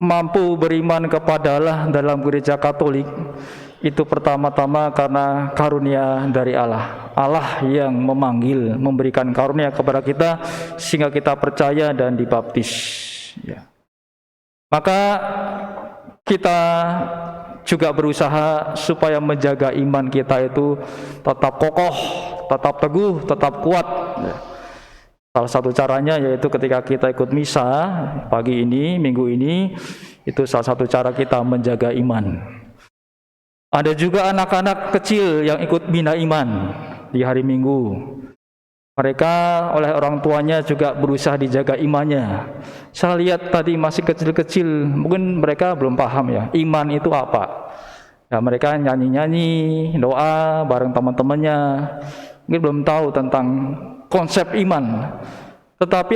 mampu beriman kepada Allah dalam gereja Katolik itu pertama-tama karena karunia dari Allah. Allah yang memanggil, memberikan karunia kepada kita sehingga kita percaya dan dibaptis. Ya. Maka kita juga berusaha supaya menjaga iman kita itu tetap kokoh, tetap teguh, tetap kuat. Ya. Salah satu caranya yaitu ketika kita ikut misa pagi ini, minggu ini, itu salah satu cara kita menjaga iman. Ada juga anak-anak kecil yang ikut bina iman di hari Minggu. Mereka oleh orang tuanya juga berusaha dijaga imannya. Saya lihat tadi masih kecil-kecil, mungkin mereka belum paham ya, iman itu apa. Ya, mereka nyanyi-nyanyi, doa bareng teman-temannya. Mungkin belum tahu tentang konsep iman. Tetapi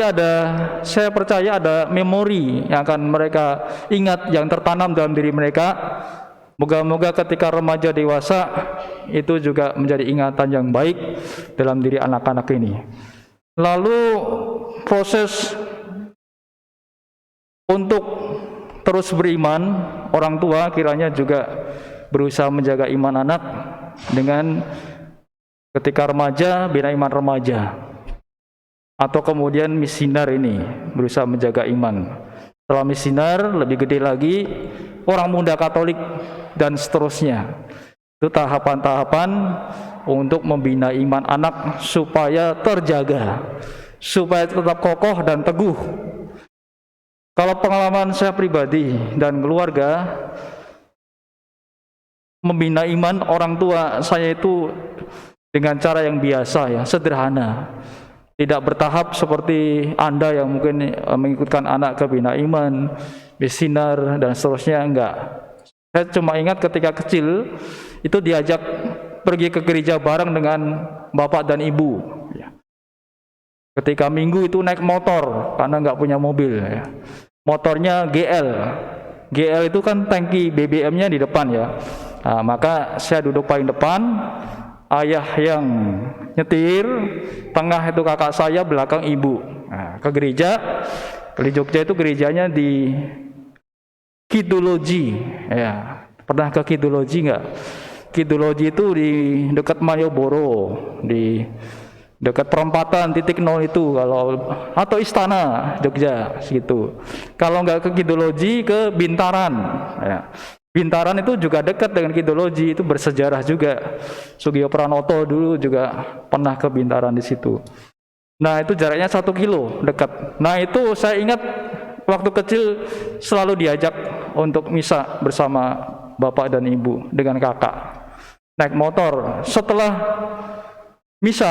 saya percaya ada memori yang akan mereka ingat, yang tertanam dalam diri mereka. Moga-moga ketika remaja dewasa itu juga menjadi ingatan yang baik dalam diri anak-anak ini. Lalu proses untuk terus beriman, orang tua kiranya juga berusaha menjaga iman anak dengan ketika remaja, bina iman remaja. Atau kemudian misinar ini berusaha menjaga iman. Setelah misinar lebih gede lagi, orang muda Katolik dan seterusnya. Itu tahapan-tahapan untuk membina iman anak supaya terjaga, supaya tetap kokoh dan teguh. Kalau pengalaman saya pribadi dan keluarga, membina iman orang tua saya itu dengan cara yang biasa ya, sederhana. Tidak bertahap seperti Anda yang mungkin mengikutkan anak ke bina iman, misinar dan seterusnya, enggak. Saya cuma ingat ketika kecil itu diajak pergi ke gereja bareng dengan bapak dan ibu. Ketika Minggu itu naik motor karena enggak punya mobil. Motornya GL. GL itu kan tangki BBM-nya di depan ya. Nah, maka saya duduk paling depan, ayah yang nyetir, tengah itu kakak saya, belakang ibu. Nah, ke gereja, di Jogja itu gerejanya di Kidologi, ya. Pernah ke Kidologi nggak? Kidologi itu di dekat Malioboro, di dekat perempatan titik nol itu, atau Istana Jogja segitu. Kalau nggak ke Kidologi, ke Bintaran. Ya. Bintaran itu juga dekat dengan Kidologi, itu bersejarah juga. Sugio Pranoto dulu juga pernah ke Bintaran di situ. Nah itu jaraknya 1 kilo, dekat. Nah itu saya ingat waktu kecil selalu diajak untuk misa bersama bapak dan ibu dengan kakak. Naik motor. Setelah misa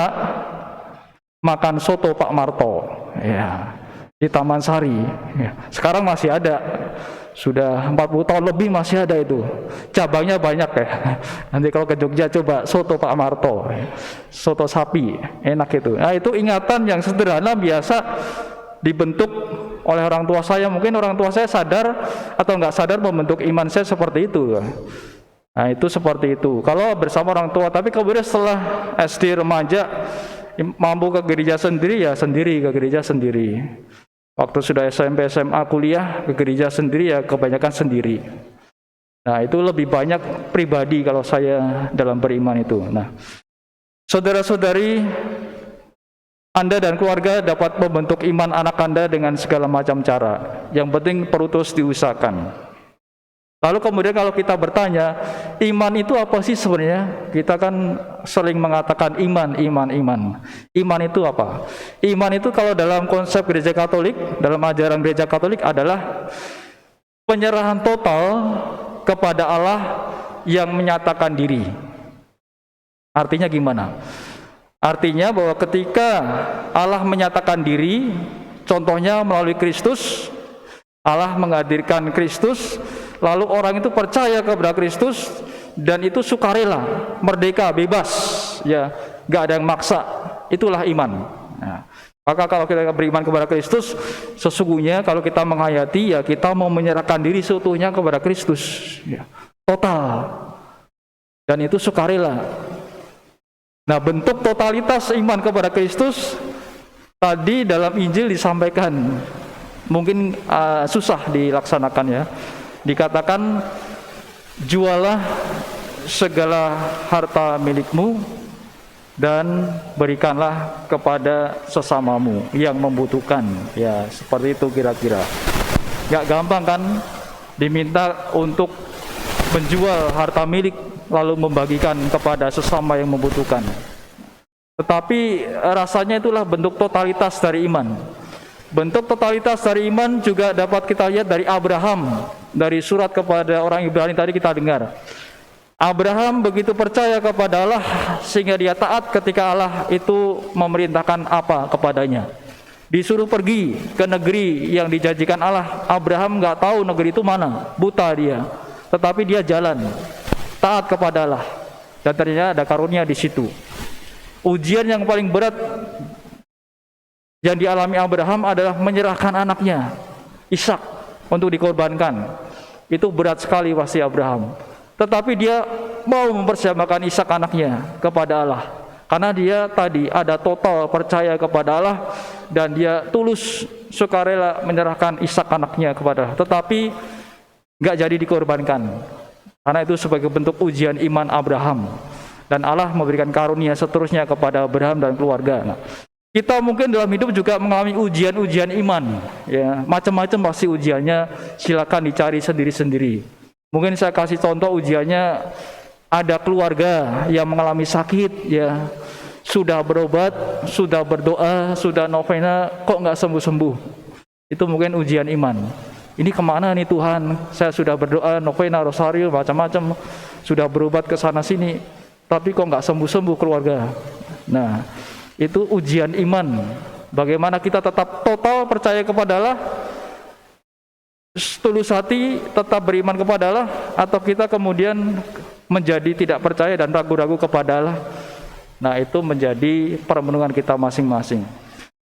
makan soto Pak Marto, ya, di Taman Sari. Ya. Sekarang masih ada. Sudah 40 tahun lebih masih ada itu. Cabangnya banyak ya. Nanti kalau ke Jogja coba soto Pak Marto. Soto sapi, enak itu. Nah, itu ingatan yang sederhana biasa dibentuk oleh orang tua saya. Mungkin orang tua saya sadar atau enggak sadar membentuk iman saya seperti itu. Nah, itu seperti itu. Kalau bersama orang tua, tapi kemudian setelah SD remaja mampu ke gereja sendiri ya sendiri ke gereja sendiri. Waktu sudah SMP, SMA, kuliah, ke gereja sendiri ya kebanyakan sendiri. Nah itu lebih banyak pribadi kalau saya dalam beriman itu. Nah saudara-saudari, Anda dan keluarga dapat membentuk iman anak Anda dengan segala macam cara. Yang penting perlu terus diusahakan. Lalu kemudian kalau kita bertanya, iman itu apa sih sebenarnya? Kita kan sering mengatakan iman. Iman itu apa? Iman itu kalau dalam konsep gereja Katolik, dalam ajaran gereja Katolik adalah penyerahan total kepada Allah yang menyatakan diri. Artinya gimana? Artinya bahwa ketika Allah menyatakan diri, contohnya melalui Kristus, Allah menghadirkan Kristus, lalu orang itu percaya kepada Kristus dan itu sukarela, merdeka, bebas, ya, nggak ada yang maksa. Itulah iman. Nah, maka kalau kita beriman kepada Kristus, sesungguhnya kalau kita menghayati ya kita mau menyerahkan diri seutuhnya kepada Kristus, ya, total. Dan itu sukarela. Nah, bentuk totalitas iman kepada Kristus tadi dalam Injil disampaikan mungkin susah dilaksanakan ya. Dikatakan, jualah segala harta milikmu dan berikanlah kepada sesamamu yang membutuhkan. Ya, seperti itu kira-kira. Gak gampang kan diminta untuk menjual harta milik lalu membagikan kepada sesama yang membutuhkan. Tetapi rasanya itulah bentuk totalitas dari iman. Bentuk totalitas dari iman juga dapat kita lihat dari Abraham, dari surat kepada orang Ibrani tadi kita dengar. Abraham begitu percaya kepada Allah sehingga dia taat ketika Allah itu memerintahkan apa kepadanya. Disuruh pergi ke negeri yang dijanjikan Allah. Abraham nggak tahu negeri itu mana, buta dia. Tetapi dia jalan, taat kepada Allah. Dan ternyata ada karunia di situ. Ujian yang paling berat yang dialami Abraham adalah menyerahkan anaknya Ishak untuk dikorbankan. Itu berat sekali pasti Abraham. Tetapi dia mau mempersembahkan Ishak anaknya kepada Allah. Karena dia tadi ada total percaya kepada Allah dan dia tulus sukarela menyerahkan Ishak anaknya kepada Allah. Tetapi nggak jadi dikorbankan. Karena itu sebagai bentuk ujian iman Abraham. Dan Allah memberikan karunia seterusnya kepada Abraham dan keluarga. Nah, kita mungkin dalam hidup juga mengalami ujian-ujian iman, ya, macam-macam pasti ujiannya. Silakan dicari sendiri-sendiri. Mungkin saya kasih contoh ujiannya, ada keluarga yang mengalami sakit, ya, sudah berobat, sudah berdoa, sudah novena, kok nggak sembuh-sembuh. Itu mungkin ujian iman. Ini kemana nih Tuhan? Saya sudah berdoa, novena, rosario, macam-macam, sudah berobat ke sana sini, tapi kok nggak sembuh-sembuh keluarga. Nah, itu ujian iman. Bagaimana kita tetap total percaya kepada Allah, tulus hati, tetap beriman kepada Allah, atau kita kemudian menjadi tidak percaya dan ragu-ragu kepada Allah. Nah, itu menjadi perenungan kita masing-masing.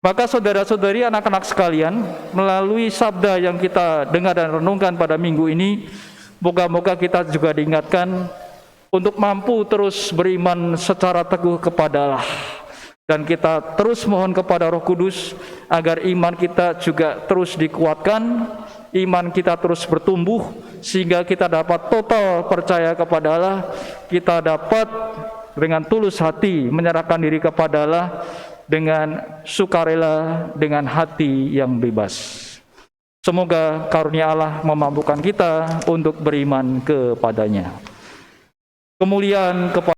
Maka saudara-saudari, anak-anak sekalian, melalui sabda yang kita dengar dan renungkan pada minggu ini, moga-moga kita juga diingatkan untuk mampu terus beriman secara teguh kepada Allah. Dan kita terus mohon kepada Roh Kudus agar iman kita juga terus dikuatkan, iman kita terus bertumbuh, sehingga kita dapat total percaya kepada Allah, kita dapat dengan tulus hati menyerahkan diri kepada Allah dengan sukarela, dengan hati yang bebas. Semoga karunia Allah memampukan kita untuk beriman kepadanya. Kemuliaan kepada